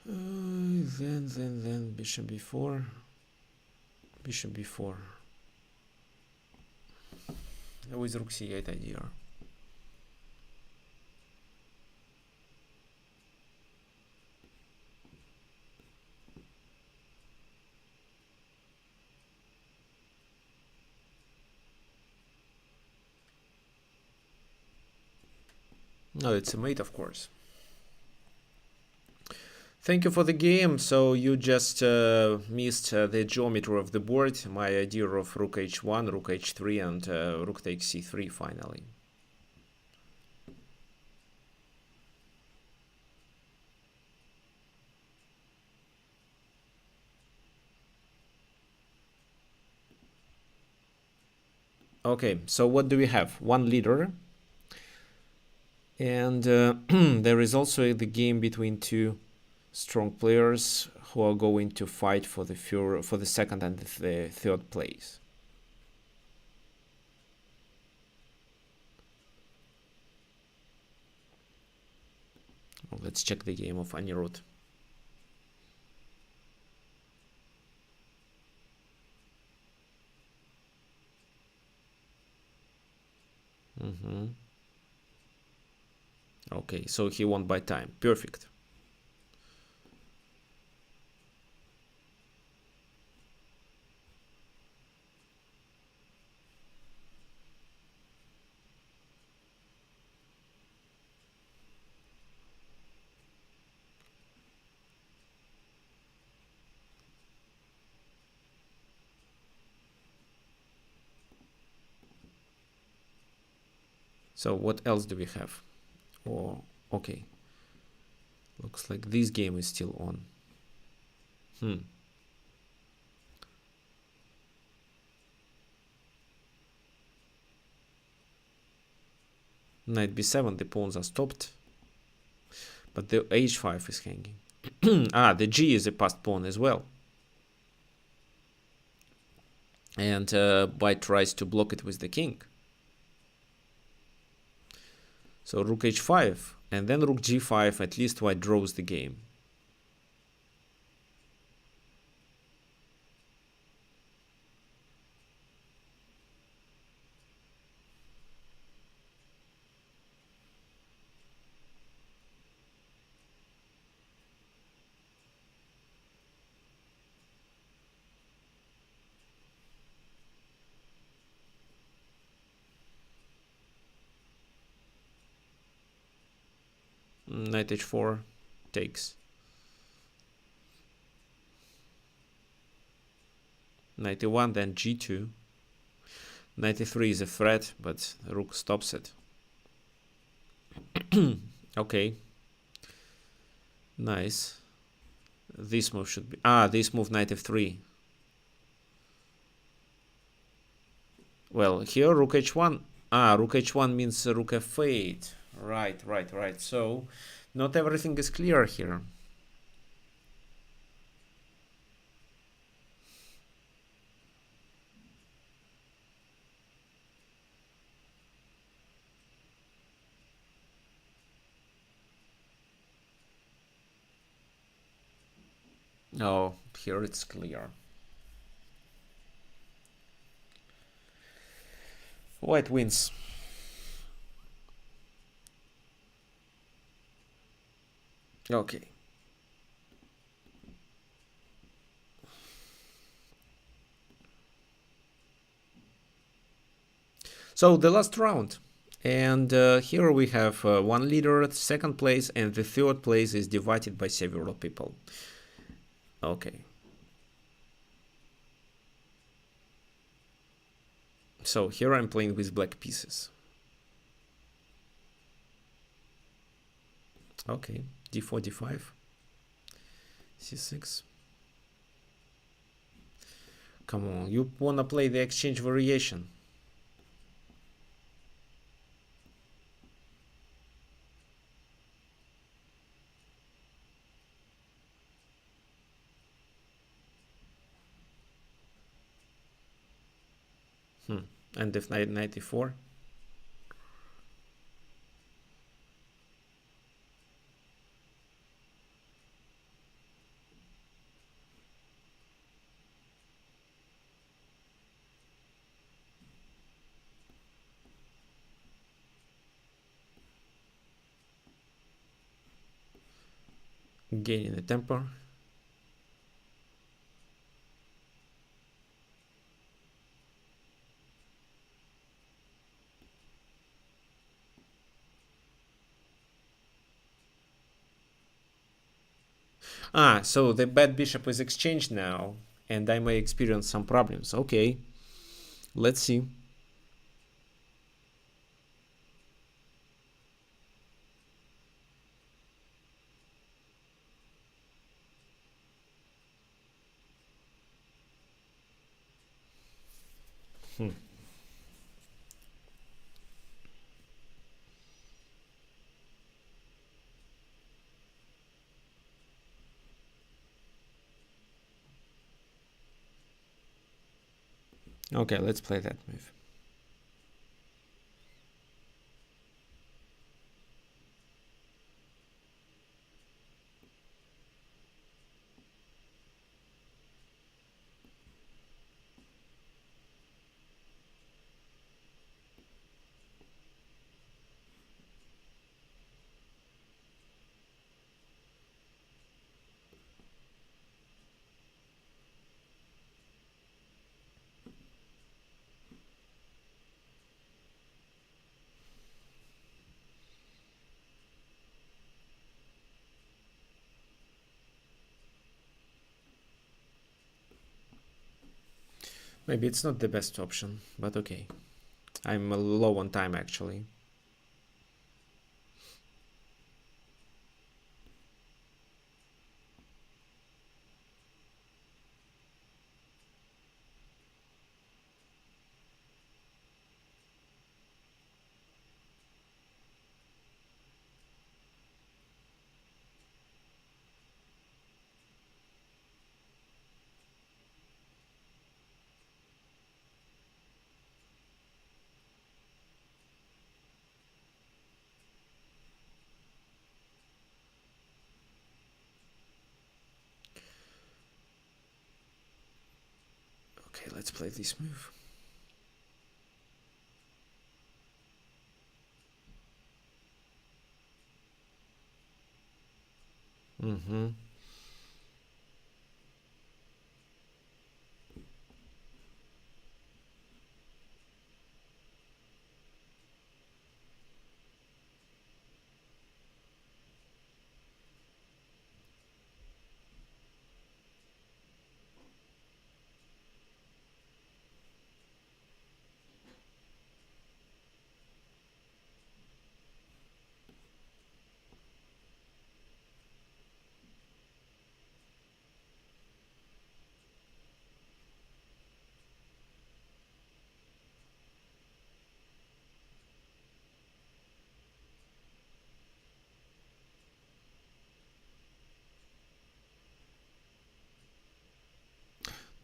Then bishop b4. Bishop b4. With rook c8 idea. No, it's a mate, of course. Thank you for the game. So you just missed the geometry of the board, my idea of rook h1, rook h3, and rook takes c3 finally. Okay, so what do we have? One leader. And there is also the game between two strong players who are going to fight for the second and the third place. Well, let's check the game of Anirudh. Okay, so he won by time. Perfect. So what else do we have? Oh, okay. Looks like this game is still on. Knight b7, the pawns are stopped. But the h5 is hanging. Ah, the g is a passed pawn as well. And White tries to block it with the king. So rook h5, and then rook g5, at least White draws the game. Knight h4 takes. Knight e1, then g2. Knight e3 is a threat, but rook stops it. Okay. Nice. This move should be... Ah, this move knight f3. Well, here rook h1. Ah, rook h1 means rook f8. Right. So, not everything is clear here. Oh, here it's clear. White wins. Okay. So the last round. And here we have one leader, second place, and the third place is divided by several people. Okay. So here I'm playing with black pieces. Okay, d4, d5, c6. Come on, you wanna play the exchange variation. And if knight 94. Gaining the tempo. Ah, so the bad bishop is exchanged now, and I may experience some problems. Okay, let's see. Okay, let's play that move. Maybe it's not the best option, but okay. I'm low on time actually. Okay, let's play this move.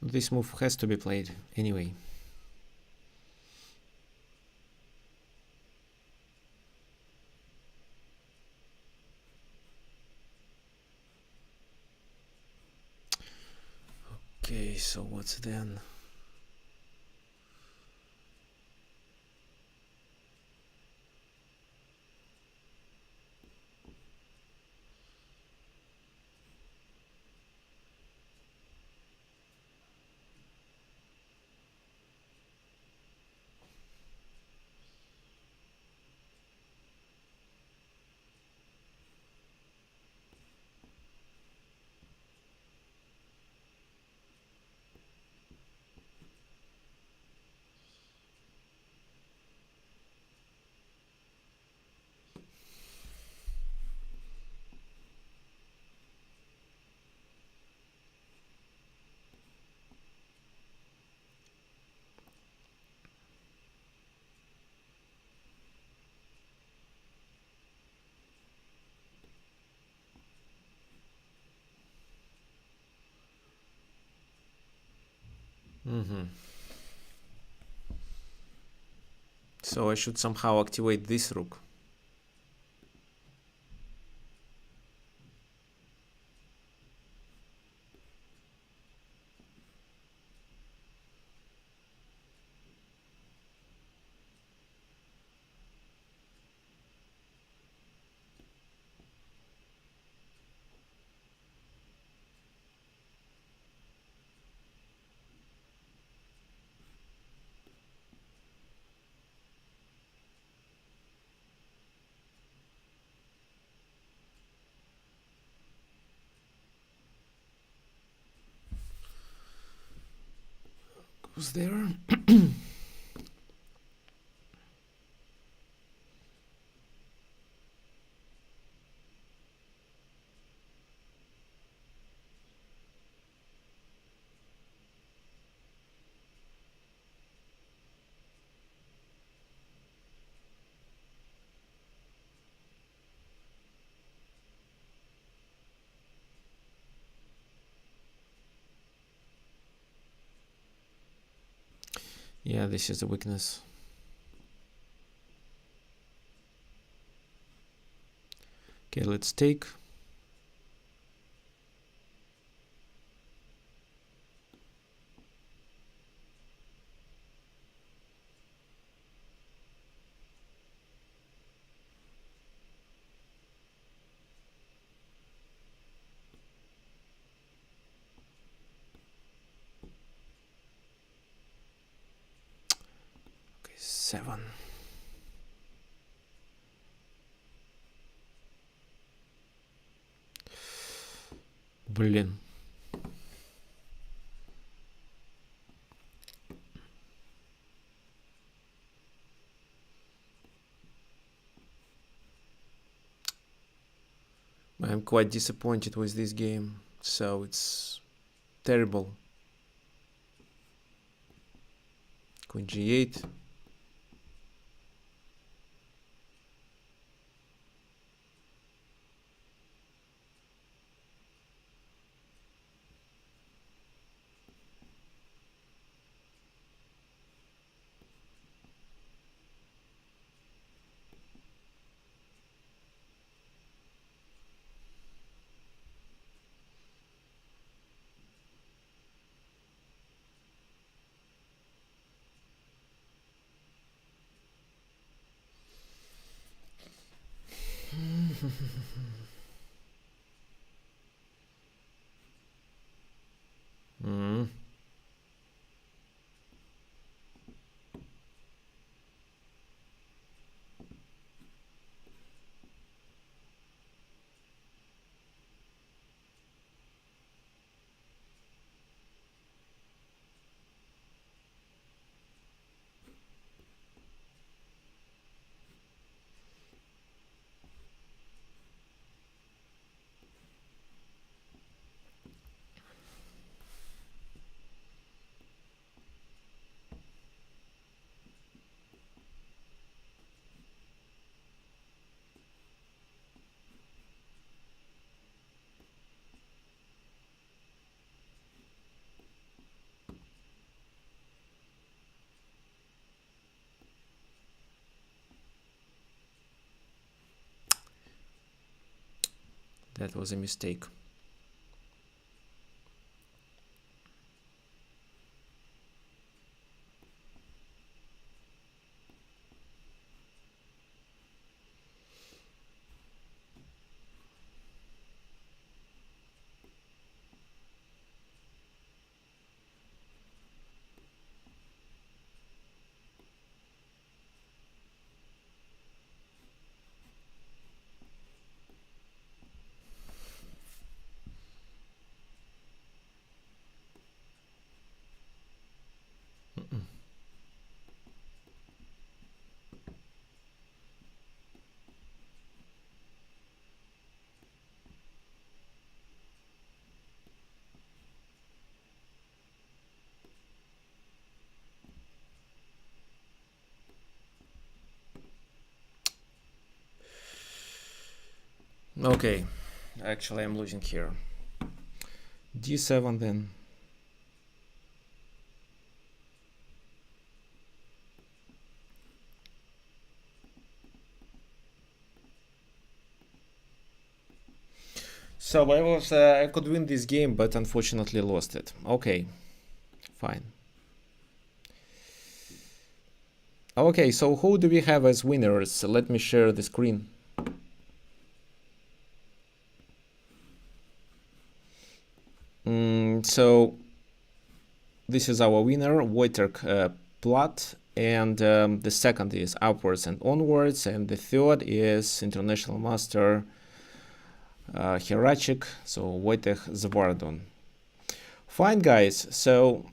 This move has to be played anyway. so what's then? So I should somehow activate this rook. Goes there. Yeah, this is a weakness. Okay, let's take. Okay, 7. Блин. I'm quite disappointed with this game, so it's terrible. Queen g8. That was a mistake. Okay, actually I'm losing here. D7 then. So I could win this game, but unfortunately lost it. Okay, fine. Okay, so who do we have as winners? Let me share the screen. So this is our winner, Wojtek Platt, and the second is Upwards and Onwards, and the third is International Master Heracik, so Wojtek Zwardon. Fine, guys. So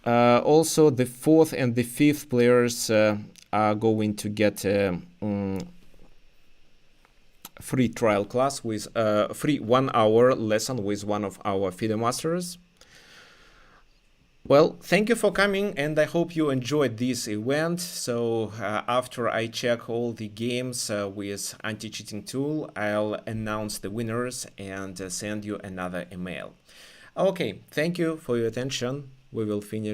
also the fourth and the fifth players are going to get free trial class with free 1 hour lesson with one of our FIDE masters. Well, thank you for coming, and I hope you enjoyed this event. So after I check all the games with anti-cheating tool, I'll announce the winners and send you another email. Okay, thank you for your attention. We will finish